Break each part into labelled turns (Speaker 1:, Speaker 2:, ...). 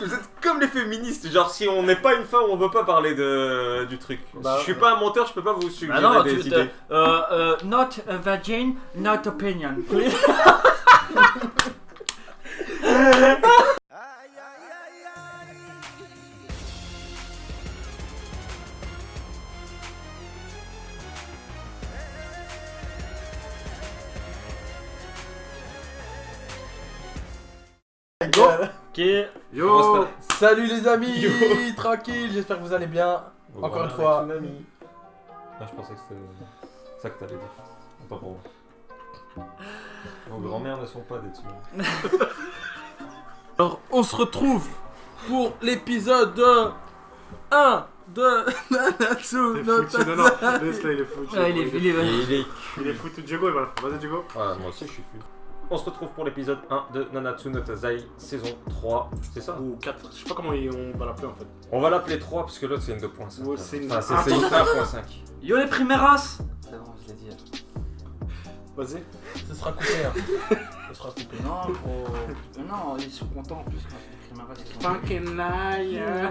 Speaker 1: meufs, vous êtes comme les féministes. Genre, si on n'est pas une femme, on peut pas parler du truc.
Speaker 2: Bah,
Speaker 1: si je suis pas un menteur, je peux pas vous suggérer
Speaker 3: non,
Speaker 1: des idées.
Speaker 3: Not a virgin, not opinion.
Speaker 2: Go.
Speaker 3: Ok.
Speaker 2: Yo.
Speaker 4: Salut les amis,
Speaker 1: Yo.
Speaker 4: tranquille, j'espère que vous allez bien.
Speaker 1: Voilà,
Speaker 4: Encore une fois.
Speaker 1: avec une amie. Ah, je pensais que c'était ça que t'allais dire. Pas pour moi. Vos grands-mères ne sont pas des tueurs.
Speaker 4: Alors on se retrouve pour l'épisode 1 de Nanatsu no
Speaker 2: Foutu, non,
Speaker 4: Taizai.
Speaker 2: laisse-le, il est foutu.
Speaker 3: Ah, il est
Speaker 2: foutu, Diego, il va le faire. Vas-y, Diego.
Speaker 1: Voilà, moi aussi je suis fou. On se retrouve pour l'épisode 1 de Nanatsu no Taizai, saison 3, c'est ça?
Speaker 2: Ou 4, je sais pas comment on va l'appeler en fait.
Speaker 1: On va l'appeler 3 parce que l'autre c'est une 2.5.
Speaker 2: Ouais, c'est une-
Speaker 1: Enfin, c'est une 1.5.
Speaker 3: Yo les primeras. C'est bon, je l'ai dit.
Speaker 2: Vas-y.
Speaker 4: Ce sera coupé. Hein. Ce sera coupé.
Speaker 3: Non, gros. Non, ils sont contents en plus quand les primeras ils sont.
Speaker 2: Fucking liar.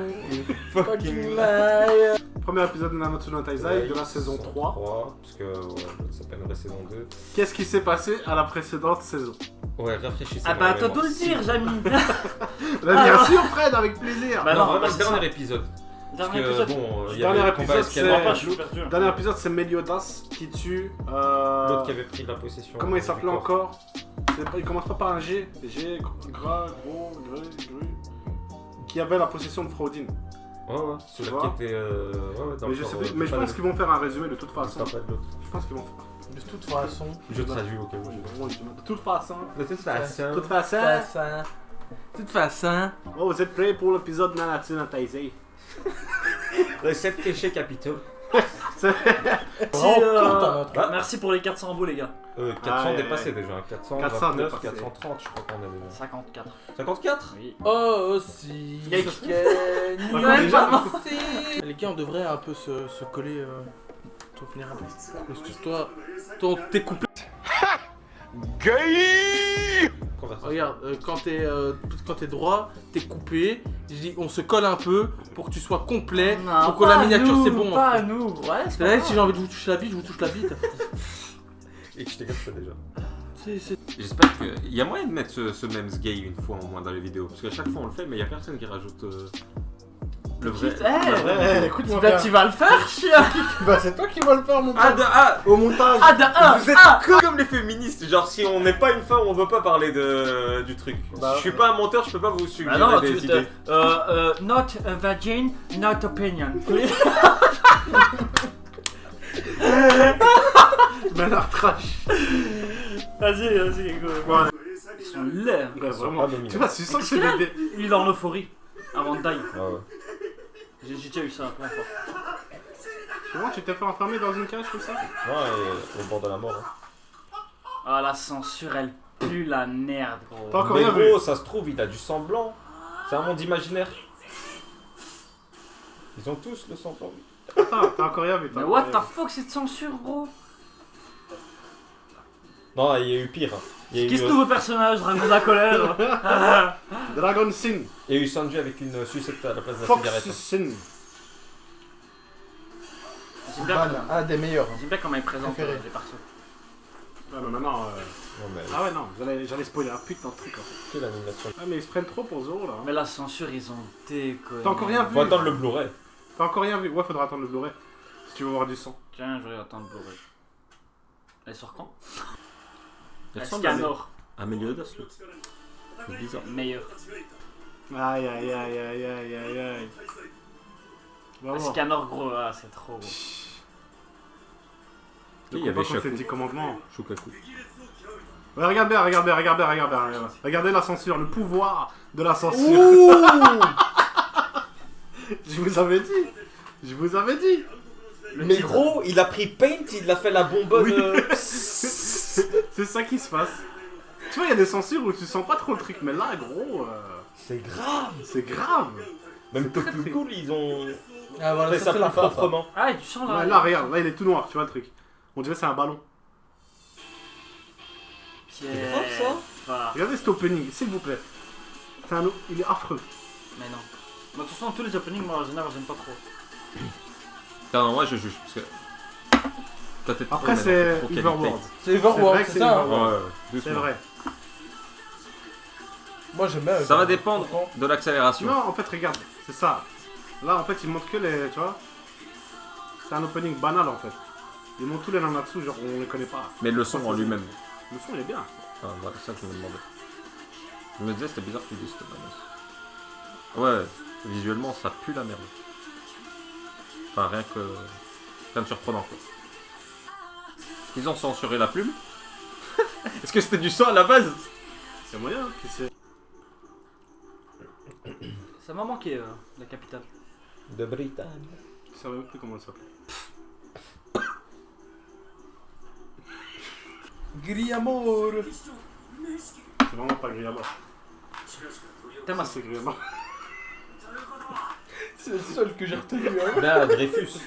Speaker 4: Fucking lie.
Speaker 2: Premier épisode de Nanatsu no Taizai de la saison 3.
Speaker 1: Parce que ouais, ça s'appellerait saison 2.
Speaker 2: Qu'est-ce qui s'est passé à la précédente saison?
Speaker 1: Ouais, rafraîchissez.
Speaker 3: Ah bah toi de le dire, Jamy.
Speaker 2: Bien sûr, Fred, avec plaisir.
Speaker 3: Bah
Speaker 1: non,
Speaker 3: non,
Speaker 1: vraiment
Speaker 3: bah,
Speaker 1: le
Speaker 3: c'est ça.
Speaker 1: dernier épisode. Parce
Speaker 3: Dernier
Speaker 1: que
Speaker 3: épisode.
Speaker 1: bon, il y
Speaker 2: Dernier
Speaker 1: avait le combat
Speaker 2: épisode, c'est-
Speaker 1: escalade.
Speaker 3: Pas, je suis perdu.
Speaker 2: Dernier épisode, c'est Meliodas qui tue.
Speaker 1: L'autre qui avait pris la possession.
Speaker 2: Comment il
Speaker 1: du
Speaker 2: s'appelait
Speaker 1: corps.
Speaker 2: encore? Il commence pas par un G. G, gras, gros, gru. Qui avait la possession de Fraudine.
Speaker 1: Ouais, ouais,
Speaker 2: Tu
Speaker 1: celui
Speaker 2: vois.
Speaker 1: qui était. dans
Speaker 2: Mais
Speaker 1: le
Speaker 2: je sais
Speaker 1: corps,
Speaker 2: plus, mais je
Speaker 1: pas
Speaker 2: pense
Speaker 1: de-
Speaker 2: qu'ils vont faire un résumé de toute
Speaker 1: Je
Speaker 2: façon.
Speaker 1: me rappelle de l'autre.
Speaker 2: Je pense qu'ils vont faire.
Speaker 4: De toute façon.
Speaker 1: Je traduis au cas où.
Speaker 2: Ouais, vraiment, de toute façon.
Speaker 1: De toute
Speaker 4: façon.
Speaker 2: De toute façon.
Speaker 4: De toute façon.
Speaker 2: Oh, vous êtes prêts pour l'épisode Nanatsu no Taizai?
Speaker 1: Recette péchés capitaux.
Speaker 4: Vraiment courte en intro.
Speaker 1: Ah.
Speaker 3: Merci pour les 400 beaux les gars.
Speaker 1: 400
Speaker 2: ouais,
Speaker 1: dépassés
Speaker 2: ouais.
Speaker 1: déjà.
Speaker 2: 400
Speaker 1: 429,
Speaker 2: dépassés.
Speaker 1: 430, je crois qu'on est déjà.
Speaker 3: 54.
Speaker 1: 54
Speaker 3: Oui.
Speaker 4: Oh si.
Speaker 2: Yikes.
Speaker 4: Ouais,
Speaker 2: déjà
Speaker 4: Les gars, on devrait un peu se coller. Toi, venir un peu. Excuse-toi. T'es coupé.
Speaker 1: Conversation.
Speaker 4: Regarde, quand t'es droit, t'es coupé. Je dis, on se colle un peu pour que tu sois complet.
Speaker 3: Non,
Speaker 4: pour que la
Speaker 3: pas
Speaker 4: miniature,
Speaker 3: nous,
Speaker 4: c'est bon.
Speaker 3: Pas
Speaker 4: en fait.
Speaker 3: nous. Ouais, c'est
Speaker 4: Là,
Speaker 3: pas
Speaker 4: si j'ai envie de vous toucher la bite, je vous touche la bite.
Speaker 1: Et que je t'ai ça déjà.
Speaker 4: C'est-
Speaker 1: J'espère qu'il y a moyen de mettre ce memes gay une fois au moins dans les vidéos. Parce qu'à chaque fois on le fait, mais il y a personne qui rajoute le vrai.
Speaker 3: Eh,
Speaker 2: Écoute-moi
Speaker 3: bah
Speaker 2: bien.
Speaker 3: tu vas le faire, chien.
Speaker 2: Bah, c'est toi qui vas le faire, mon
Speaker 1: Ah,
Speaker 2: pote. Au montage.
Speaker 3: Ah, d'un
Speaker 1: vous êtes comme les féministes. Genre, si on n'est pas une femme, on peut pas parler du truc.
Speaker 2: Bah,
Speaker 1: je suis pas un menteur, je peux pas vous suggérer
Speaker 3: Bah non,
Speaker 1: des
Speaker 3: tu
Speaker 1: idées.
Speaker 3: not a virgin, not opinion.
Speaker 2: Mais la trash.
Speaker 3: Vas-y, go.
Speaker 2: Ouais,
Speaker 3: Ils sont laids.
Speaker 2: ouais, vraiment.
Speaker 1: abominables.
Speaker 2: Tu vois, tu sens que c'est des.
Speaker 3: Il est en euphorie. Avant de die.
Speaker 1: Ah ouais.
Speaker 3: J'ai déjà eu ça la première fois.
Speaker 2: Comment tu t'es fait enfermer dans une cage comme ça?
Speaker 1: Ouais, au bord de la mort. Hein.
Speaker 3: Ah, la censure, elle pue la merde, gros.
Speaker 2: T'as encore
Speaker 1: Mais
Speaker 2: rien vu.
Speaker 1: gros, ça se trouve, il a du sang blanc. C'est un monde imaginaire. Ils ont tous le sang blanc.
Speaker 2: Attends, t'as encore rien vu. t'as
Speaker 3: Mais
Speaker 2: encore
Speaker 3: what
Speaker 2: rien
Speaker 3: the
Speaker 2: vu.
Speaker 3: fuck, cette censure, gros?
Speaker 1: Non, il y a eu pire. Hein. Il y a
Speaker 3: Qui
Speaker 1: eu,
Speaker 3: ce nouveau personnage, Dragon de la colère?
Speaker 2: Dragon Sin.
Speaker 1: il y a eu Sanji avec une sucette à la place de la
Speaker 2: Fox
Speaker 1: cigarette.
Speaker 2: Sin.
Speaker 3: J'aime bien,
Speaker 4: Ban, un des meilleurs.
Speaker 3: j'aime bien comment il présente
Speaker 4: Préféré.
Speaker 3: les persos.
Speaker 2: Ouais, mais maintenant.
Speaker 1: Non, mais
Speaker 2: Ah ouais, non, j'allais spoiler un putain de truc. En fait.
Speaker 1: c'est l'animation.
Speaker 2: Ah, mais ils se prennent trop pour Zoro là.
Speaker 3: Mais la censure, ils ont déconné.
Speaker 2: T'as encore rien vu?
Speaker 1: Faut attendre le Blu-ray.
Speaker 2: T'as encore rien vu? Ouais, faudra attendre le Blu-ray. Si tu veux voir du sang.
Speaker 3: Tiens, je vais attendre le Blu-ray. Elle sort quand?
Speaker 1: Il
Speaker 3: La
Speaker 1: ressemble à
Speaker 3: Scanor.
Speaker 1: Meliodas, lui. C'est bizarre.
Speaker 3: Meilleur.
Speaker 2: Aïe aïe aïe aïe aïe aïe aïe. Va
Speaker 3: La
Speaker 2: voir.
Speaker 3: Scanor, gros, ah, c'est trop gros.
Speaker 2: Le
Speaker 1: Il y avait
Speaker 2: combat contre
Speaker 1: Shaku.
Speaker 2: les 10 commandements.
Speaker 1: Shukaku.
Speaker 2: Ouais, regarde bien, regarde bien, regarde bien, regarde bien, regarde bien. Regardez la censure, le pouvoir de la censure. Je vous avais dit. Je vous avais dit.
Speaker 1: Mais gros, il a pris Paint, il a fait la bonbonne.
Speaker 2: Oui. C'est ça qui se passe. Tu vois, il y a des censures où tu sens pas trop le truc, mais là, gros,
Speaker 1: C'est grave.
Speaker 2: c'est grave.
Speaker 1: Même
Speaker 2: très,
Speaker 1: Tokyo
Speaker 2: très-
Speaker 1: Ghoul, ils ont
Speaker 4: Ah voilà,
Speaker 1: fait ça
Speaker 4: c'est la
Speaker 1: plus
Speaker 4: fin.
Speaker 1: proprement.
Speaker 3: Ah, et du sang là.
Speaker 2: Ouais, là, regarde, là, il est tout noir, tu vois le truc. On dirait que c'est un ballon.
Speaker 3: C'est
Speaker 1: grave, ça.
Speaker 3: ça.
Speaker 2: Regardez cet opening, s'il vous plaît. Il est affreux.
Speaker 3: Mais non. Mais de toute façon, tous les openings, moi en général, j'aime pas trop.
Speaker 1: Non, moi je juge parce que. Toi, t'es trop,
Speaker 2: Après,
Speaker 1: mais
Speaker 2: c'est
Speaker 1: trop qualité.
Speaker 2: Overworld.
Speaker 4: C'est Everworld,
Speaker 2: vrai que
Speaker 4: c'est
Speaker 2: c'est
Speaker 4: ça.
Speaker 2: Overworld.
Speaker 1: Ouais,
Speaker 2: C'est
Speaker 1: doucement.
Speaker 2: vrai.
Speaker 4: Moi j'aime bien.
Speaker 1: Ça va
Speaker 4: Everworld.
Speaker 1: dépendre
Speaker 4: Franchement.
Speaker 1: de l'accélération.
Speaker 2: Non, en fait, regarde, c'est ça. Là, en fait, ils montrent que les. Tu vois. C'est un opening banal en fait. Ils montrent tous les Nanatsu, genre on les connaît pas.
Speaker 1: Mais le son en lui-même.
Speaker 2: Le son, il est bien.
Speaker 1: Enfin, voilà, c'est ça que je me demandais. Je me disais, c'était bizarre que tu dises cette annonce. Ouais, visuellement, ça pue la merde. Enfin, rien de surprenant, quoi. Ils ont censuré la plume. Est-ce que c'était du son à la base?
Speaker 2: C'est moyen, qui sait.
Speaker 3: Ça m'a manqué, la capitale.
Speaker 1: De Bretagne.
Speaker 2: Je savais même plus comment ça s'appelle.
Speaker 4: Griamore.
Speaker 2: C'est vraiment pas Griama.
Speaker 3: Thomas,
Speaker 2: C'est Griama.
Speaker 4: C'est le seul que j'ai retenu. Hein.
Speaker 1: Là, Dreyfus.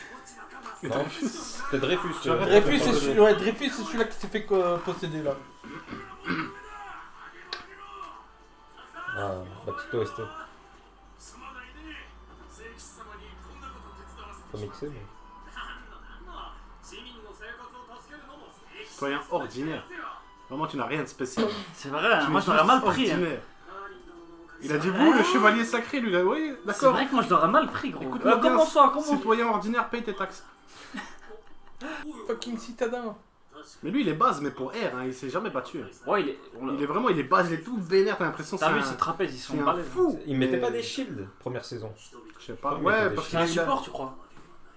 Speaker 1: Non, c'était Dreyfus.
Speaker 4: Dreyfus, c'est celui-là qui s'est fait posséder là.
Speaker 1: Ah, Baptiste OST. Faut mixer, mais.
Speaker 2: Citoyen ordinaire. Vraiment, tu n'as rien de spécial.
Speaker 3: c'est vrai, hein,
Speaker 2: Tu
Speaker 3: moi
Speaker 2: es
Speaker 3: je l'aurais
Speaker 2: juste
Speaker 3: mal pris. Hein.
Speaker 2: ordinaire. Il a dit
Speaker 3: vrai.
Speaker 2: vous, le chevalier sacré, lui, là, oui,
Speaker 3: C'est
Speaker 2: d'accord.
Speaker 3: vrai que moi je l'aurais mal pris, gros.
Speaker 2: Écoute-moi bien,
Speaker 3: Comment ça? Comment
Speaker 2: Citoyen ordinaire, paye tes taxes.
Speaker 4: Fucking citadin.
Speaker 2: Mais lui, il est base, mais pour R, hein, il s'est jamais battu.
Speaker 3: Ouais, il est.
Speaker 2: Il est base, il est tout vénère, t'as l'impression que
Speaker 3: T'as
Speaker 2: c'est
Speaker 3: vu
Speaker 2: un...
Speaker 3: ces trapèzes, ils
Speaker 2: c'est
Speaker 3: sont
Speaker 2: un
Speaker 3: balèzes.
Speaker 2: fou.
Speaker 1: Il mettait
Speaker 2: Mais-
Speaker 1: pas des shields première saison.
Speaker 2: Je sais pas,
Speaker 1: Il
Speaker 2: ouais,
Speaker 1: mettait
Speaker 2: parce
Speaker 1: des
Speaker 2: qu'il
Speaker 3: C'est un
Speaker 2: a...
Speaker 3: support, tu crois?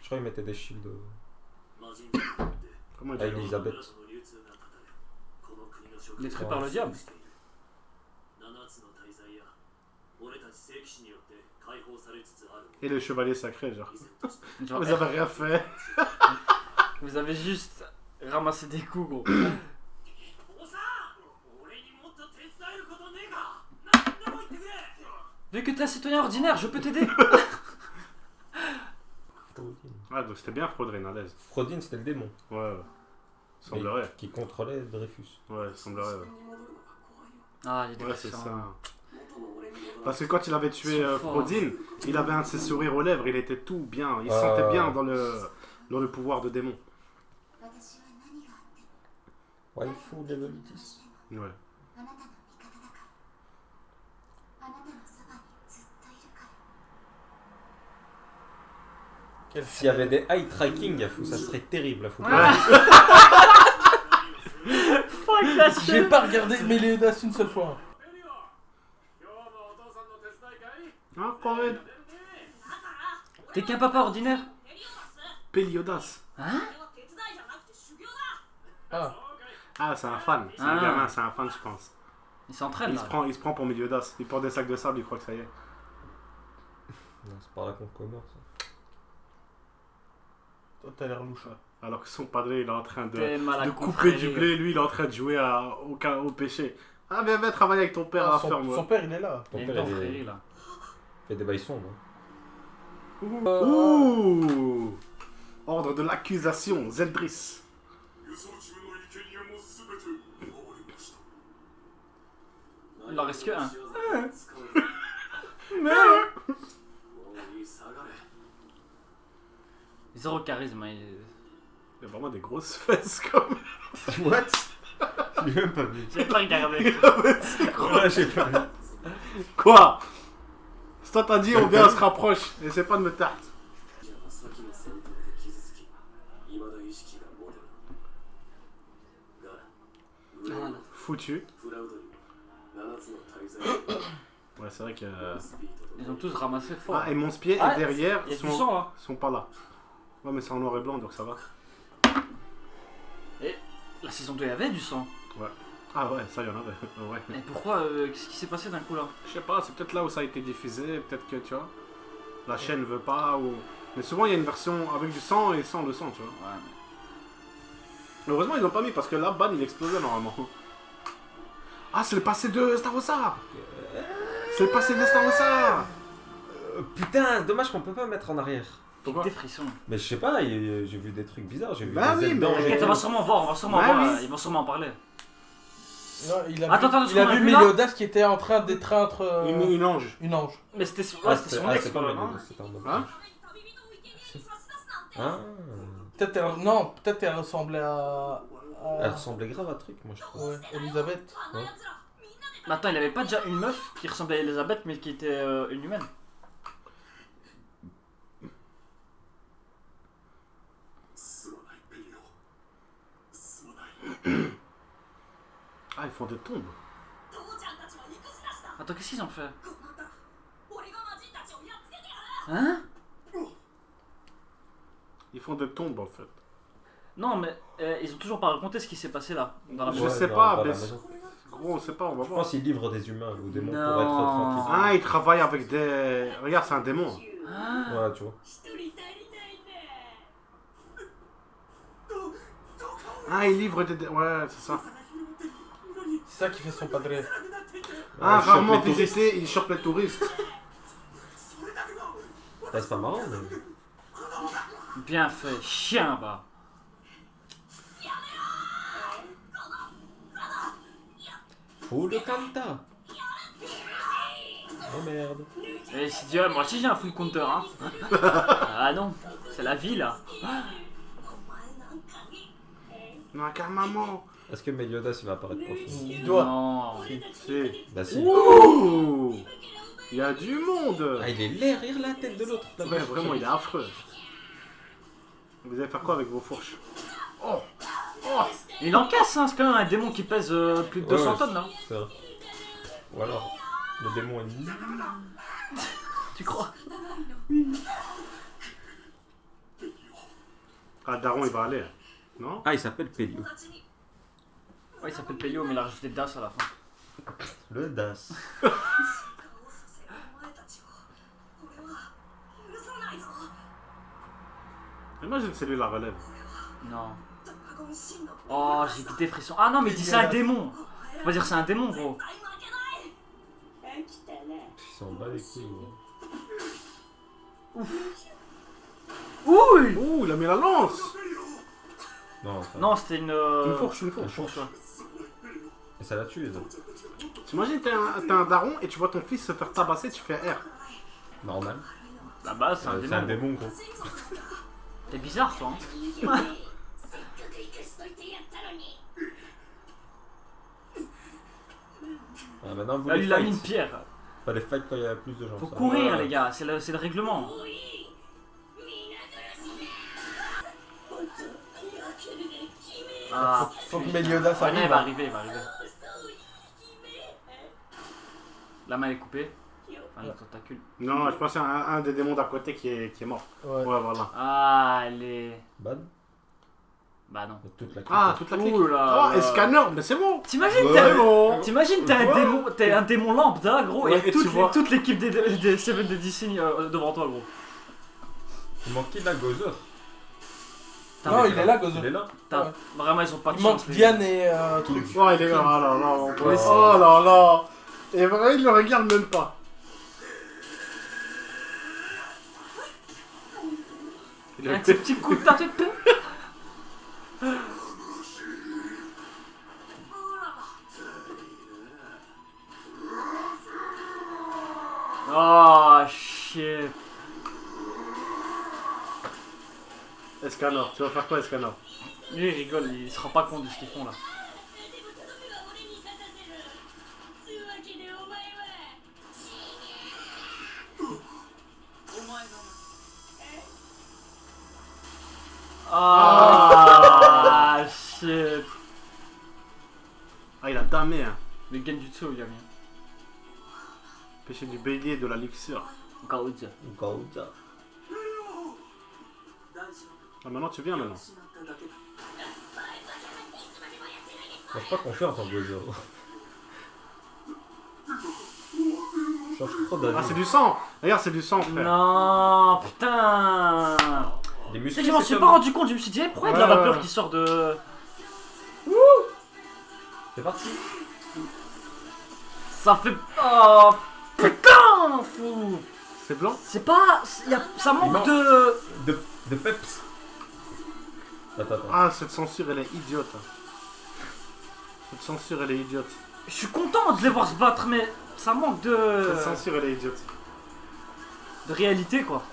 Speaker 1: Je crois qu'il mettait des shields
Speaker 2: Comment il
Speaker 1: à
Speaker 2: dit
Speaker 1: Elisabeth.
Speaker 3: Il est très par le diable.
Speaker 2: Et le chevalier sacré, genre.
Speaker 3: Genre,
Speaker 2: Vous avez rien fait.
Speaker 3: vous avez juste ramassé des coups, gros. Vu que t'es un citoyen ordinaire, je peux t'aider.
Speaker 2: Ah, donc c'était bien Frodrin à l'aise.
Speaker 1: Frodin, c'était le démon.
Speaker 2: Ouais. Semblerait.
Speaker 1: Qui contrôlait Dreyfus.
Speaker 2: Ouais, semblerait, ouais.
Speaker 3: Ah, il est
Speaker 2: Ouais, c'est
Speaker 3: dépressant.
Speaker 2: ça. Parce que quand il avait tué
Speaker 3: Ils sont forts.
Speaker 2: Frodin, il avait un de ses sourires aux lèvres, il était tout bien. Il se
Speaker 1: Ah.
Speaker 2: sentait bien dans le pouvoir de démon.
Speaker 1: Waifu level 10.
Speaker 2: Ouais.
Speaker 1: S'il y avait des eye tracking à fou, ça serait terrible à fou.
Speaker 3: Fuck la
Speaker 4: J'ai pas regardé Méléodas une seule fois.
Speaker 2: Ah, quand même.
Speaker 3: T'es qu'un papa ordinaire?
Speaker 2: Péliodas.
Speaker 3: Hein?
Speaker 4: Ah,
Speaker 2: Ah, c'est un fan. C'est un
Speaker 3: Ah.
Speaker 2: gamin, c'est un fan, je pense.
Speaker 3: Il s'entraîne là.
Speaker 2: Il se prend pour Meliodas. Il porte des sacs de sable, il croit que ça y est.
Speaker 1: Non, c'est par là qu'on commerce.
Speaker 4: toi t'as l'air louche.
Speaker 2: Alors que son padre, il est en train
Speaker 3: T'es mal à
Speaker 2: de couper
Speaker 3: confrérie.
Speaker 2: du blé, lui, il est en train de jouer au péché. Ah, viens travailler avec ton père à la ferme.
Speaker 4: Son père il est là.
Speaker 1: Ton
Speaker 3: Il y a
Speaker 1: père,
Speaker 3: une
Speaker 1: il
Speaker 3: confrérie là.
Speaker 1: fait des bails sombres.
Speaker 2: Ouh! Ordre de l'accusation, Zeldris.
Speaker 3: Il en reste que un. Zéro charisme. Il
Speaker 2: Il y a vraiment des grosses fesses comme.
Speaker 1: What? J'ai même pas vu.
Speaker 3: J'ai pas regardé.
Speaker 1: Ouais, j'ai pas vu.
Speaker 2: Quoi? C'est toi t'as dit on vient, on se rapproche. Essaie pas de me tarte. Foutu. Ouais, c'est vrai que.
Speaker 3: Ils ont tous ramassé fort.
Speaker 2: Ah, et Monspied
Speaker 3: Ah,
Speaker 2: et derrière
Speaker 3: Il y a du sang là.
Speaker 2: sont pas là. Ouais, mais c'est en noir et blanc donc ça va.
Speaker 3: La saison 2 il y avait du sang.
Speaker 2: Ah ouais, ça y en avait. Ouais.
Speaker 3: Mais pourquoi qu'est-ce qui s'est passé d'un coup là?
Speaker 2: Je sais pas, c'est peut-être là où ça a été diffusé, peut-être que tu vois. La chaîne veut pas ou. Mais souvent il y a une version avec du sang et sans le sang, tu vois.
Speaker 3: Ouais,
Speaker 2: Heureusement ils l'ont pas mis parce que là, Ban il explosait normalement. Ah, c'est le passé de Star Wars! C'est le passé de Star Wars!
Speaker 1: Putain, dommage qu'on peut pas mettre en arrière.
Speaker 2: Pourquoi?
Speaker 3: des frissons.
Speaker 1: Mais je sais pas, j'ai vu des trucs bizarres. J'ai vu
Speaker 2: Bah
Speaker 1: des
Speaker 2: oui,
Speaker 1: ailes
Speaker 2: mais-
Speaker 1: d'ange et
Speaker 3: T'inquiète,
Speaker 1: tout.
Speaker 3: on va sûrement voir,
Speaker 2: Bah
Speaker 3: voir,
Speaker 2: oui.
Speaker 3: ils vont sûrement en parler.
Speaker 4: Non, il a
Speaker 3: Attends,
Speaker 4: vu,
Speaker 3: ce
Speaker 4: il a
Speaker 3: qu'on a
Speaker 4: vu
Speaker 3: vu là
Speaker 4: Méliodas qui était en train d'étreindre
Speaker 2: Une ange.
Speaker 4: une ange.
Speaker 3: Mais c'était
Speaker 1: Ah,
Speaker 3: c'était son
Speaker 1: ah,
Speaker 3: ex
Speaker 1: c'est pas
Speaker 3: quoi,
Speaker 1: Méliodas,
Speaker 3: non
Speaker 1: c'était un homme.
Speaker 2: Hein?
Speaker 1: Ah,
Speaker 4: Peut-être elle... Non, peut-être elle ressemblait à...
Speaker 1: elle ressemblait grave à truc, moi je trouve.
Speaker 4: Ouais, Elisabeth.
Speaker 1: Ouais.
Speaker 3: Mais attends, il avait pas déjà une meuf qui ressemblait à Elisabeth mais qui était une humaine?
Speaker 2: Ah, ils font des tombes.
Speaker 3: Attends, qu'est-ce qu'ils ont fait? Hein?
Speaker 2: Ils font des tombes en fait.
Speaker 3: Non, mais ils ont toujours pas raconté ce qui s'est passé là, dans la
Speaker 2: Je
Speaker 1: Ouais,
Speaker 2: sais
Speaker 1: dans-
Speaker 2: pas,
Speaker 1: dans la
Speaker 2: mais
Speaker 1: maison.
Speaker 2: gros, on sait pas, on va
Speaker 1: Je
Speaker 2: voir.
Speaker 1: pense qu'ils livrent des humains ou des monstres
Speaker 3: Non.
Speaker 1: pour être tranquilles.
Speaker 2: Ah, ils travaillent avec des. Regarde, c'est un démon.
Speaker 3: Ah,
Speaker 1: Ouais, tu vois.
Speaker 2: Ah, ils livrent des. Ouais, c'est ça.
Speaker 4: C'est ça qui fait son padré.
Speaker 2: Ah,
Speaker 1: ils chopent
Speaker 2: rarement
Speaker 1: les touristes.
Speaker 2: visité, ils chopent les touristes.
Speaker 1: Ouais, c'est pas marrant, mais.
Speaker 3: bien fait, chien bah.
Speaker 1: Full canta. Oh merde.
Speaker 3: Et il s'est dit, ouais, moi aussi j'ai un full counter hein. Ah non, c'est la vie là.
Speaker 2: Non, calmement.
Speaker 1: Est-ce que Méliodas il va apparaître prochain?
Speaker 4: Il doit.
Speaker 3: Non.
Speaker 2: C'est.
Speaker 1: Bah si.
Speaker 2: Ouh, il y a du monde.
Speaker 1: Ah, il est derrière la tête de l'autre.
Speaker 2: Ouais, vraiment, il est affreux. Vous allez faire quoi avec vos fourches?
Speaker 3: Il encaisse hein, c'est quand même un démon qui pèse plus de 200
Speaker 1: Ouais,
Speaker 3: tonnes là.
Speaker 1: C'est vrai. Ou alors, le démon est.
Speaker 3: Tu crois?
Speaker 2: Ah, Daron, il va aller. Non?
Speaker 1: Ah, il s'appelle Pelio.
Speaker 3: Ouais, il s'appelle Peyo mais il a rajouté Das à la fin.
Speaker 1: Le Das.
Speaker 2: Imagine c'est lui la relève.
Speaker 3: Non. Oh, j'ai des frissons. Ah non, mais il dit c'est un démon. Faut pas dire c'est un démon gros.
Speaker 1: Ils s'en bat les couilles. Ouais.
Speaker 3: Ouh.
Speaker 2: Ouh, il a mis la lance.
Speaker 1: Non, ça...
Speaker 3: Non, c'était une.
Speaker 2: Une fourche, une
Speaker 1: une
Speaker 2: fourche.
Speaker 1: fourche. Et ça l'a tué, ça.
Speaker 2: T'imagines, t'es un daron et tu vois ton fils se faire tabasser, tu fais R.
Speaker 1: Normal.
Speaker 3: La base, c'est un
Speaker 1: C'est un
Speaker 3: démon.
Speaker 1: démon, gros.
Speaker 3: T'es bizarre toi. Hein.
Speaker 1: Ah, maintenant, vous
Speaker 3: Là,
Speaker 1: les
Speaker 3: lui, il a mis
Speaker 1: fight.
Speaker 3: une pierre.
Speaker 1: Fallait fight quand il y a plus de gens.
Speaker 3: Faut
Speaker 1: ça.
Speaker 3: courir,
Speaker 1: Ouais.
Speaker 3: les gars. C'est le règlement. Ah.
Speaker 4: Faut que Méliodas
Speaker 3: Ouais, non, il
Speaker 4: arrive.
Speaker 3: va arriver, il va arriver. La main est coupée. Enfin, le tentacule.
Speaker 2: Non, je pense qu'il y a un des démons d'à côté qui est mort.
Speaker 4: Ouais.
Speaker 2: Ouais, voilà.
Speaker 3: Ah, elle est.
Speaker 1: Ban.
Speaker 3: Bah non.
Speaker 1: Toute la
Speaker 2: Ah, toute la clique.
Speaker 3: Ouh là
Speaker 2: Oh,
Speaker 3: là.
Speaker 2: et scanner, mais c'est bon.
Speaker 3: T'imagines,
Speaker 2: Ouais, bon.
Speaker 3: t'imagines, t'es un démon lambda, gros,
Speaker 2: Ouais,
Speaker 3: et
Speaker 2: et tu vois.
Speaker 3: toute l'équipe des Seven de Disney devant toi, gros.
Speaker 1: Il manque qui là, Gozer?
Speaker 4: Non, il est là, Gozo.
Speaker 1: Il est là.
Speaker 3: T'as-
Speaker 4: Ouais.
Speaker 3: Vraiment, ils ont pas de
Speaker 4: Il manque
Speaker 3: chance, les
Speaker 4: Diane et truc.
Speaker 2: Oh, il est là. Oh là là, mon pote.
Speaker 3: Ouais, c'est-
Speaker 2: Oh là là. Et vraiment, il le regarde même pas. Il
Speaker 3: gars.
Speaker 2: a
Speaker 3: Un petit coup de tête. Oh shit.
Speaker 2: Escanor, tu vas faire quoi, Escanor?
Speaker 3: Lui il rigole, il se rend pas compte de ce qu'ils font là. Ah shit.
Speaker 2: Ah, il a damé, hein.
Speaker 3: Le Genjutsu il a mis.
Speaker 2: Péché du bélier de la luxure.
Speaker 3: Gauja.
Speaker 1: Gozer.
Speaker 2: Ah, maintenant, tu viens, maintenant.
Speaker 1: Moi, j'ai pas confiance en Gozer. Je change trop d'avis.
Speaker 2: Ah, c'est du sang. Regarde, c'est du sang, frère.
Speaker 3: Non, putain.
Speaker 1: Les
Speaker 3: Tu
Speaker 1: muscles,
Speaker 3: sais que je m'en
Speaker 1: c'est
Speaker 3: suis
Speaker 1: comme-
Speaker 3: pas rendu compte, je me suis dit, eh, pourquoi il y a de la
Speaker 2: Ouais,
Speaker 3: vapeur
Speaker 2: ouais.
Speaker 3: qui sort de.
Speaker 1: C'est parti.
Speaker 3: Ça fait. Oh putain, fou.
Speaker 2: C'est blanc?
Speaker 3: C'est pas. Ça manque
Speaker 1: manque.
Speaker 3: de.
Speaker 1: De peps. Attends.
Speaker 2: Ah, cette censure, elle est idiote. Cette censure, elle est idiote.
Speaker 3: Je suis content de les voir se battre, mais ça manque de
Speaker 2: Cette censure, elle est idiote.
Speaker 3: réalité, quoi.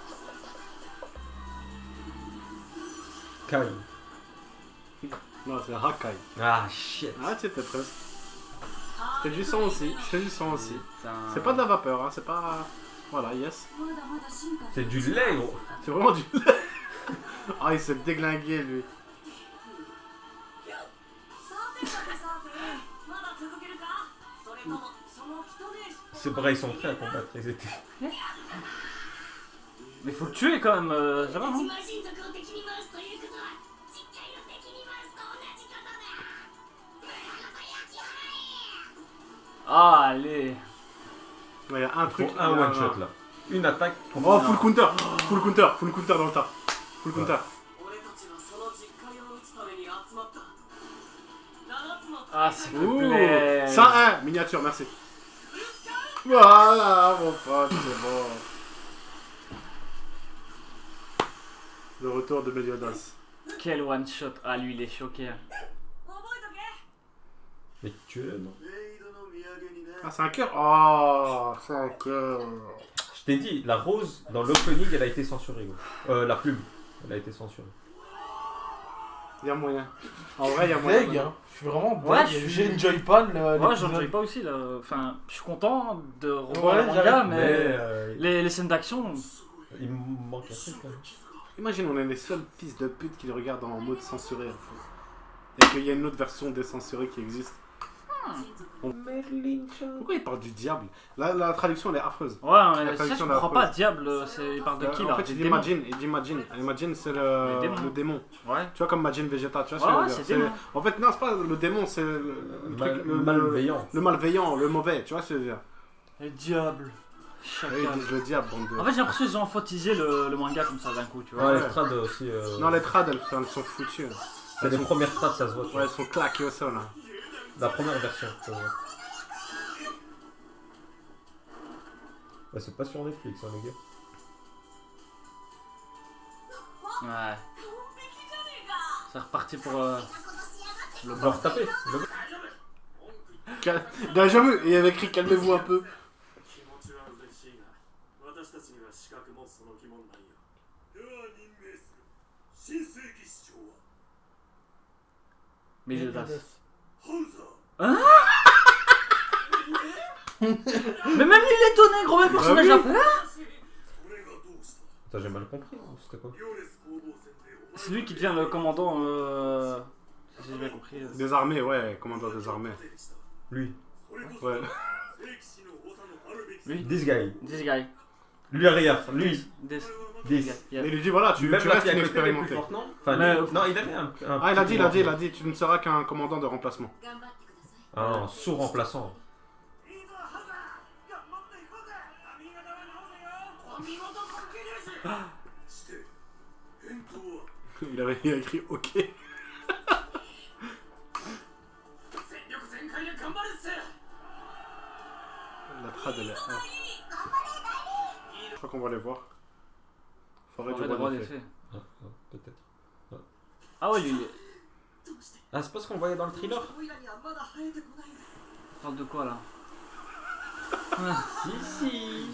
Speaker 1: Kai.
Speaker 2: Non, c'est Hakai.
Speaker 1: Ah shit.
Speaker 2: Ah, tu étais presque. Je fais du son aussi. Je fais du son aussi.
Speaker 3: C'est un-
Speaker 2: C'est pas de la vapeur, hein. C'est pas. Voilà, yes.
Speaker 1: C'est du lait, gros.
Speaker 2: C'est vraiment du lait. Ah, il s'est déglingué, lui.
Speaker 1: Ces bras, ils sont prêts à combattre. Ils étaient.
Speaker 3: Mais faut le tuer quand même, ça va, non? Ah, allez.
Speaker 2: Ouais, il y a un truc.
Speaker 1: Pour un one shot là. Une attaque.
Speaker 2: Oh, full counter. Full counter. Full counter dans le tas. Full counter.
Speaker 3: Ah, s'il vous
Speaker 2: Ouh.
Speaker 3: plaît.
Speaker 2: 101. Miniature, merci. Voilà, mon pote, c'est bon. Le retour de Meliodas.
Speaker 3: Quel one shot. Ah, lui, il est choqué.
Speaker 1: Mais tuez-le, non?
Speaker 2: Ah, c'est un cœur. Oh, c'est un cœur.
Speaker 1: Je t'ai dit, la rose dans l'opening, elle a été censurée, gros. La plume, elle a été censurée.
Speaker 2: Il y a moyen. En vrai, il y a moyen.
Speaker 4: Deg, hein. Je suis vraiment
Speaker 3: Ouais,
Speaker 4: deg.
Speaker 3: je suis-
Speaker 4: J'enjoy pas le.
Speaker 3: Ouais,
Speaker 4: l'épisode.
Speaker 3: j'en pas aussi, là. Enfin, je suis content de revoir
Speaker 4: Ouais,
Speaker 3: le manga,
Speaker 4: j'arrive,
Speaker 3: mais les scènes d'action...
Speaker 1: il me manque un truc quand même.
Speaker 2: Imagine, on est les seuls fils de pute qui le regardent en mode censuré. Et qu'il y a une autre version des censurés qui existe. Pourquoi il parle du diable? La traduction, elle est affreuse.
Speaker 3: Ouais, ça,
Speaker 2: traduction
Speaker 3: je
Speaker 2: de la
Speaker 3: comprends
Speaker 2: phrase.
Speaker 3: pas, diable, il parle de qui, là?
Speaker 2: En fait,
Speaker 3: Des
Speaker 2: il dit
Speaker 3: démons.
Speaker 2: Majin. Il dit Majin. Et Majin, c'est
Speaker 3: Les démons.
Speaker 2: le démon.
Speaker 3: Ouais.
Speaker 2: Tu vois, comme Majin Vegeta, tu vois
Speaker 3: Ouais,
Speaker 2: ce que
Speaker 3: ouais,
Speaker 2: je veux
Speaker 3: c'est
Speaker 2: dire.
Speaker 3: démon.
Speaker 2: En fait, non, c'est pas le démon, c'est le truc.
Speaker 1: Malveillant.
Speaker 2: Le malveillant, le mauvais, tu vois ce que je veux dire.
Speaker 3: Le diable.
Speaker 2: Et
Speaker 3: Chacal.
Speaker 2: ils disent le diable, bande de.
Speaker 3: En fait, j'ai l'impression qu'ils ont enfantisé le manga comme ça d'un coup, tu vois.
Speaker 1: Ouais,
Speaker 2: Ouais.
Speaker 1: les trades aussi.
Speaker 2: Non, les trades, elles sont foutues.
Speaker 1: C'est les premières trades, ça se voit. tu
Speaker 2: Ouais,
Speaker 1: vois.
Speaker 2: elles sont claquées au sol. Hein.
Speaker 1: La première version, ça se voit. Ouais, c'est pas sur Netflix, hein, les gars.
Speaker 3: Ouais. C'est reparti pour le
Speaker 1: On va
Speaker 3: bord.
Speaker 1: retaper.
Speaker 2: Non, j'avoue, il avait écrit calmez-vous un peu.
Speaker 3: Meliodas. Hein? Mais même lui, il est étonné, gros, même le personnage
Speaker 2: oui.
Speaker 3: a fait.
Speaker 1: Attends, j'ai mal compris. C'était quoi?
Speaker 3: C'est lui qui devient le commandant. Si j'ai bien compris.
Speaker 2: Des armées, ouais, commandant des armées.
Speaker 1: Lui.
Speaker 2: Ouais.
Speaker 3: Lui,
Speaker 1: This guy.
Speaker 3: this guy.
Speaker 1: Lui, regarde. Lui.
Speaker 3: This
Speaker 1: This.
Speaker 3: guy. Yeah.
Speaker 2: Mais il lui dit voilà, tu
Speaker 1: Même
Speaker 2: restes
Speaker 1: la fille à côté, elle est plus
Speaker 2: inexpérimenté.
Speaker 1: forte, non? Enfin,
Speaker 3: Mais-
Speaker 1: non, il avait un
Speaker 2: Ah, il a dit,
Speaker 1: petit
Speaker 2: il a dit, tu ne seras qu'un commandant de remplacement.
Speaker 1: Un sous-remplaçant.
Speaker 2: Il a écrit OK. La trad, elle est off. Je crois qu'on va les voir. Forêt du
Speaker 3: Forêt des
Speaker 2: roi
Speaker 3: rois
Speaker 2: des
Speaker 3: des
Speaker 2: fées.
Speaker 3: fées.
Speaker 1: Peut-être.
Speaker 3: Ah ouais, lui, il est-
Speaker 1: Ah, c'est pas ce qu'on voyait dans le thriller?
Speaker 3: parle de quoi là?
Speaker 1: Si, si.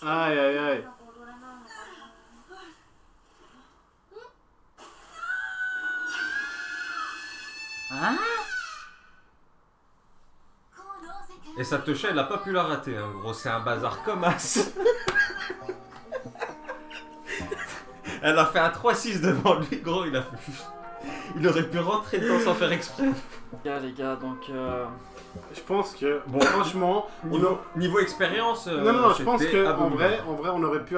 Speaker 2: Aïe aïe aïe.
Speaker 3: Hein?
Speaker 1: Et sa touche, elle a pas pu la rater, hein, gros. C'est un bazar comme as. Elle a fait un 3-6 devant lui, gros. Il aurait pu rentrer dedans sans faire exprès.
Speaker 3: Les gars, donc.
Speaker 2: Je pense que,
Speaker 1: Bon.
Speaker 2: franchement,
Speaker 1: Niveau expérience.
Speaker 2: non, je pense
Speaker 1: c'était
Speaker 2: que en
Speaker 1: abominable.
Speaker 2: vrai, on aurait pu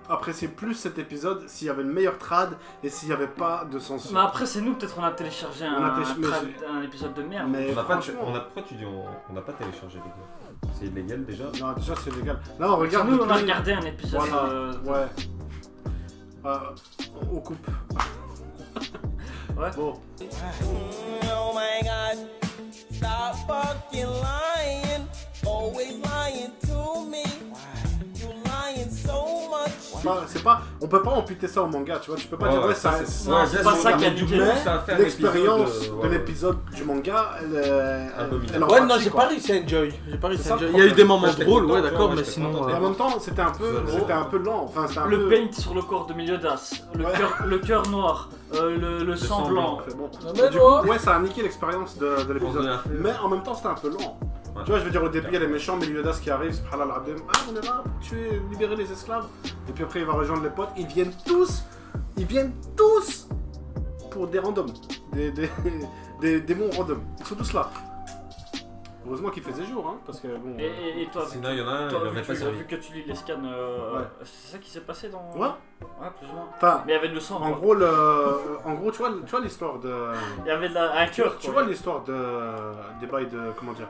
Speaker 2: apprécier plus cet épisode s'il y avait une meilleure trad et s'il n'y avait pas de censure.
Speaker 3: Mais après, c'est nous, peut-être, on a téléchargé
Speaker 2: On a mais
Speaker 3: un épisode de merde.
Speaker 2: Mais
Speaker 1: On n'a pas,
Speaker 2: franchement,
Speaker 1: pourquoi tu dis on n'a pas téléchargé les gars? C'est illégal déjà.
Speaker 2: non, déjà c'est légal. Là, on
Speaker 3: C'est
Speaker 2: regarde.
Speaker 3: nous, on a
Speaker 2: depuis-
Speaker 3: regardé un épisode.
Speaker 2: Voilà, ouais. On coupe.
Speaker 3: Ouais.
Speaker 2: Bon.
Speaker 5: Oh my god, stop fucking lying. Always lying to me. You lying so much.
Speaker 2: c'est pas, on peut pas amputer ça au manga, tu vois, tu peux pas dire ouais, ça, c'est
Speaker 3: non, c'est pas ça qui a niqué.
Speaker 2: mais l'expérience de l'épisode du manga, elle en
Speaker 4: Ouais, non,
Speaker 2: pâtit,
Speaker 4: j'ai
Speaker 2: quoi.
Speaker 4: pas réussi à enjoy. J'ai pas réussi
Speaker 2: C'est ça
Speaker 4: à enjoy.
Speaker 2: le
Speaker 4: Il y a eu des
Speaker 2: problème.
Speaker 4: moments
Speaker 1: J'étais
Speaker 4: drôles,
Speaker 1: content,
Speaker 4: ouais,
Speaker 1: tu
Speaker 4: d'accord,
Speaker 1: vois,
Speaker 4: mais
Speaker 1: j'étais
Speaker 4: sinon.
Speaker 1: content.
Speaker 2: Et en même temps, c'était un peu lent. Enfin, c'était un
Speaker 3: Le
Speaker 2: peu.
Speaker 3: paint sur le corps de Meliodas, le cœur noir, le sang blanc.
Speaker 2: C'est bon.
Speaker 4: Mais
Speaker 2: Du
Speaker 4: non.
Speaker 2: coup, ouais, ça a niqué l'expérience de
Speaker 1: On
Speaker 2: l'épisode.
Speaker 1: se l'a fait.
Speaker 2: Mais en même temps, c'était un peu lent.
Speaker 1: Ouais.
Speaker 2: Tu vois, je veux dire, au début, il y a les méchants, Meliodas qui arrivent, subhanallah al-Adim. Ah, on est là pour tuer, libérer les esclaves. Et puis après, il va rejoindre les potes. Ils viennent tous pour des randoms. Des démons random. Ils sont tous là. Heureusement qu'il faisait jour, hein, parce que bon.
Speaker 3: Et toi,
Speaker 1: Sinon, il y en a un, il
Speaker 3: toi,
Speaker 1: aurait pas servi.
Speaker 3: vu que tu lis les scans,
Speaker 2: Ouais.
Speaker 3: c'est ça qui s'est passé dans.
Speaker 2: Ouais.
Speaker 3: Ouais, plus ou moins.
Speaker 2: Enfin,
Speaker 3: Mais il y avait du sang.
Speaker 2: en
Speaker 3: quoi.
Speaker 2: gros, tu vois l'histoire de.
Speaker 3: Il y avait un cœur.
Speaker 2: Tu vois l'histoire des bails de. Comment dire?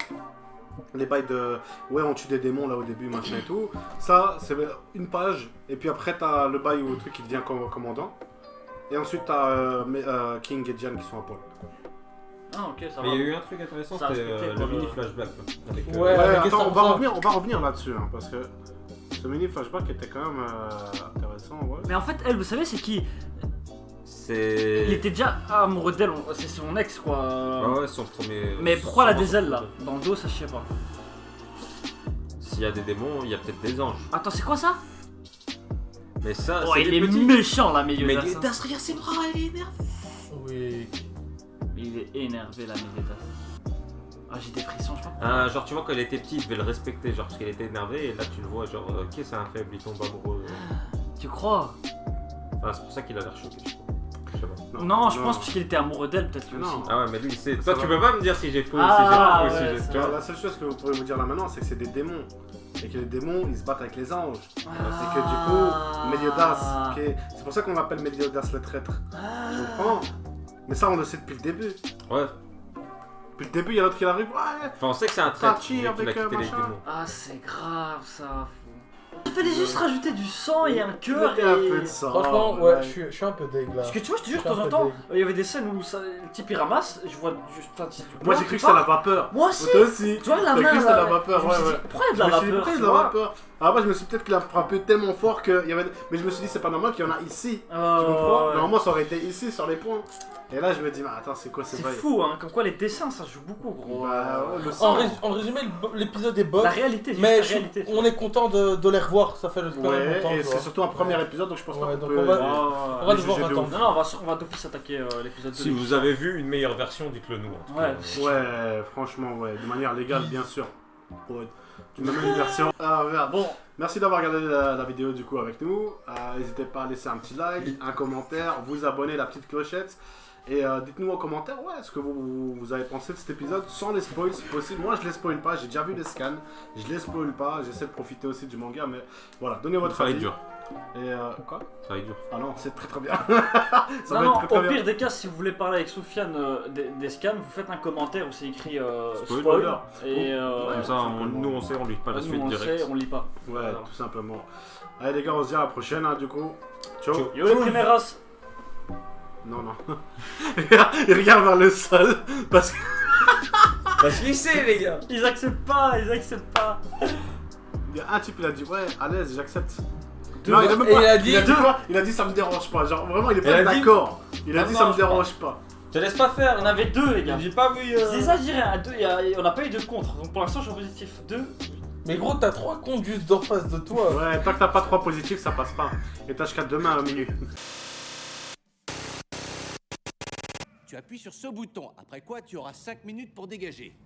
Speaker 2: Les bails de. Ouais, on tue des démons là au début, machin et tout. Ça, c'est une page. Et puis après, t'as le bail où le truc qui devient commandant. Et ensuite, t'as King et Diane qui sont à poil.
Speaker 3: Ah, ok, ça
Speaker 1: Mais
Speaker 3: va.
Speaker 1: il y a eu un truc intéressant,
Speaker 3: Ça a
Speaker 1: c'était
Speaker 3: respecté,
Speaker 1: le
Speaker 3: quoi,
Speaker 1: mini
Speaker 3: le-
Speaker 1: flashback. Avec,
Speaker 4: Ouais.
Speaker 2: Ouais,
Speaker 4: avec
Speaker 2: attends,
Speaker 4: Star
Speaker 2: on
Speaker 4: Wars.
Speaker 2: va revenir là-dessus. Hein, parce que ce mini flashback était quand même intéressant. Ouais.
Speaker 3: Mais en fait, elle, vous savez, c'est qui?
Speaker 1: C'est.
Speaker 3: Il était déjà amoureux d'elle, c'est son ex quoi.
Speaker 1: Ouais, ouais, son premier.
Speaker 3: Mais pourquoi elle a
Speaker 1: son
Speaker 3: des ailes là?
Speaker 1: premier.
Speaker 3: Dans le dos, ça je sais pas.
Speaker 1: S'il y a des démons, il y a peut-être des anges.
Speaker 3: Attends, c'est quoi ça?
Speaker 1: Mais ça,
Speaker 3: Oh,
Speaker 1: c'est
Speaker 3: il
Speaker 1: des
Speaker 3: est
Speaker 1: petits.
Speaker 3: méchant là,
Speaker 1: Mais
Speaker 3: Meliodas.
Speaker 1: Meliodas, regarde ses bras, il est énervé.
Speaker 4: Oui.
Speaker 3: Il est énervé là, Meliodas. Ah, j'ai des frissons, je crois.
Speaker 1: Ah, genre, tu vois, quand elle était petite, il devait le respecter, genre, parce qu'elle était énervée, et là, tu le vois, genre, ok, c'est un faible, il tombe amoureux.
Speaker 3: Tu crois?
Speaker 1: Enfin, c'est pour ça qu'il a l'air choqué, je crois. Je sais pas.
Speaker 3: Non, je pense parce qu'il était amoureux d'elle, peut-être lui
Speaker 2: Non.
Speaker 3: aussi.
Speaker 1: Ah ouais, mais lui, il sait.
Speaker 2: Ça
Speaker 1: Toi, tu
Speaker 2: va.
Speaker 1: peux pas me dire si j'ai faux
Speaker 3: Ah,
Speaker 1: ou si j'ai
Speaker 3: ouais,
Speaker 1: faux, ou si
Speaker 3: ça
Speaker 1: j'ai.
Speaker 2: Tu
Speaker 1: Tu
Speaker 2: vois,
Speaker 1: vois.
Speaker 2: la seule chose que vous pourrez vous dire là maintenant, c'est que c'est des démons. Et que les démons, ils se battent avec les anges. C'est que du coup, Meliodas, c'est pour ça qu'on l'appelle Meliodas le traître. Tu comprends? Mais ça, on le sait depuis le début.
Speaker 1: Ouais.
Speaker 2: Depuis le début, il y a l'autre qui arrive. Ouais,
Speaker 1: Enfin, on sait que c'est un traître,
Speaker 2: Tachi
Speaker 1: vu qu'il a
Speaker 2: avec,
Speaker 1: quitté les
Speaker 2: machin.
Speaker 1: démons.
Speaker 3: Ah, c'est grave ça. Il fallait juste rajouter du sang et un
Speaker 2: il
Speaker 3: cœur
Speaker 2: mettait un peu
Speaker 3: et.
Speaker 2: de sang.
Speaker 4: Franchement, ouais, je suis un peu deg là.
Speaker 3: Parce que tu vois, je te jure, de
Speaker 4: Je suis
Speaker 3: temps
Speaker 4: un
Speaker 3: en
Speaker 4: peu
Speaker 3: temps,
Speaker 4: deg.
Speaker 3: il y avait des scènes où ça, le type il ramasse, je vois juste. Enfin, c'est du
Speaker 2: Moi,
Speaker 3: blanc,
Speaker 2: j'ai cru que
Speaker 3: tu
Speaker 2: c'était la
Speaker 3: vois.
Speaker 2: vapeur.
Speaker 3: Moi aussi!
Speaker 2: Toi aussi.
Speaker 3: Tu vois la
Speaker 2: T'as cru
Speaker 3: main
Speaker 2: que c'était
Speaker 3: là,
Speaker 2: la vapeur,
Speaker 3: je me
Speaker 2: ouais,
Speaker 3: suis dit,
Speaker 2: ouais.
Speaker 3: pourquoi il y
Speaker 2: Je
Speaker 3: a de
Speaker 2: me
Speaker 3: la
Speaker 2: suis dit,
Speaker 3: vapeur?
Speaker 2: pourquoi il y
Speaker 3: tu
Speaker 2: a de la
Speaker 3: vois
Speaker 2: vapeur? Après, je me suis dit peut-être qu'il a frappé tellement fort qu'il y avait. Mais je me suis dit, c'est pas normal qu'il y en a ici. Tu comprends?
Speaker 3: Ouais.
Speaker 2: Normalement, ça aurait été ici, sur les points. Et là, je me dis, mais attends, c'est quoi ces
Speaker 3: C'est
Speaker 2: bails?
Speaker 3: fou, hein, comme quoi les dessins ça joue beaucoup, gros.
Speaker 2: Bah, ouais, le
Speaker 4: En,
Speaker 2: sang.
Speaker 4: en résumé, l'épisode est bof.
Speaker 3: La réalité,
Speaker 4: Mais
Speaker 3: juste la réalité.
Speaker 4: on est content de les revoir, ça fait le
Speaker 2: Ouais,
Speaker 4: longtemps.
Speaker 2: et
Speaker 4: tu vois.
Speaker 2: c'est surtout un premier épisode, donc je pense pas
Speaker 4: Ouais,
Speaker 2: qu'on
Speaker 4: donc
Speaker 2: peut.
Speaker 4: on va-
Speaker 3: Ah,
Speaker 4: On va
Speaker 2: les
Speaker 4: devoir
Speaker 2: juger de
Speaker 4: attendre.
Speaker 3: Non, non, on va d'office attaquer l'épisode 2.
Speaker 1: Si vous avez vu une meilleure version, dites-le nous. En tout
Speaker 3: Ouais.
Speaker 1: cas.
Speaker 2: Ouais, franchement, ouais, de manière légale, bien sûr. Ouais. Tu m'as mis une version. Ah, merde.
Speaker 3: Bon,
Speaker 2: Merci d'avoir regardé la vidéo du coup avec nous. N'hésitez pas à laisser un petit like, un commentaire, vous abonner, la petite clochette. Et dites-nous en commentaire ouais, ce que vous avez pensé de cet épisode sans les spoils si possible. Moi je les spoil pas, j'ai déjà vu les scans, je les spoil pas, j'essaie de profiter aussi du manga, mais voilà, donnez votre
Speaker 1: Ça va
Speaker 2: avis.
Speaker 1: être dur.
Speaker 2: Et quoi?
Speaker 1: Ça va être dur.
Speaker 2: Ah non, c'est très bien. Ça
Speaker 3: non,
Speaker 2: va
Speaker 3: non,
Speaker 2: être très
Speaker 3: au
Speaker 2: bien.
Speaker 3: pire des cas, si vous voulez parler avec Soufiane des scans, vous faites un commentaire où c'est écrit
Speaker 1: Spoiler.
Speaker 3: spoil. Et
Speaker 2: Ouais,
Speaker 1: Comme ça, nous on sait, on lit pas la
Speaker 3: nous,
Speaker 1: suite
Speaker 3: on
Speaker 1: direct.
Speaker 3: sait, on lit pas.
Speaker 2: Ouais,
Speaker 3: Voilà.
Speaker 2: tout simplement. Allez les gars, on se dit à la prochaine hein, du coup. Ciao.
Speaker 1: Ciao.
Speaker 3: Yo les primeras.
Speaker 2: Non, non. Il regarde vers le sol parce que...
Speaker 1: Parce qu'il sait, les gars.
Speaker 3: Ils acceptent pas, ils acceptent pas.
Speaker 2: Il y a un type, il a dit ouais, à l'aise, j'accepte.
Speaker 4: Deux.
Speaker 2: Non, il a même
Speaker 4: Et
Speaker 2: pas.
Speaker 4: il a dit-
Speaker 2: quoi? Il a dit ça me dérange pas. Genre vraiment, il est
Speaker 1: Il
Speaker 2: pas
Speaker 1: a dit-
Speaker 2: d'accord. Il a
Speaker 1: Ça
Speaker 2: dit
Speaker 1: me
Speaker 2: ça me
Speaker 1: dérange
Speaker 2: dérange pas.
Speaker 1: Te laisse pas faire.
Speaker 3: Il y en avait deux, les gars.
Speaker 1: J'ai pas vu.
Speaker 3: C'est ça, je dirais, à deux, on n'a pas eu de contre. Donc pour l'instant, je suis en positif 2.
Speaker 4: Mais gros, t'as 3 comptes juste d'en face de toi.
Speaker 2: Ouais, tant que t'as pas 3 positifs, ça passe pas. Et t'as jusqu'à demain à minuit.
Speaker 6: Tu appuies sur ce bouton, après quoi tu auras 5 minutes pour dégager.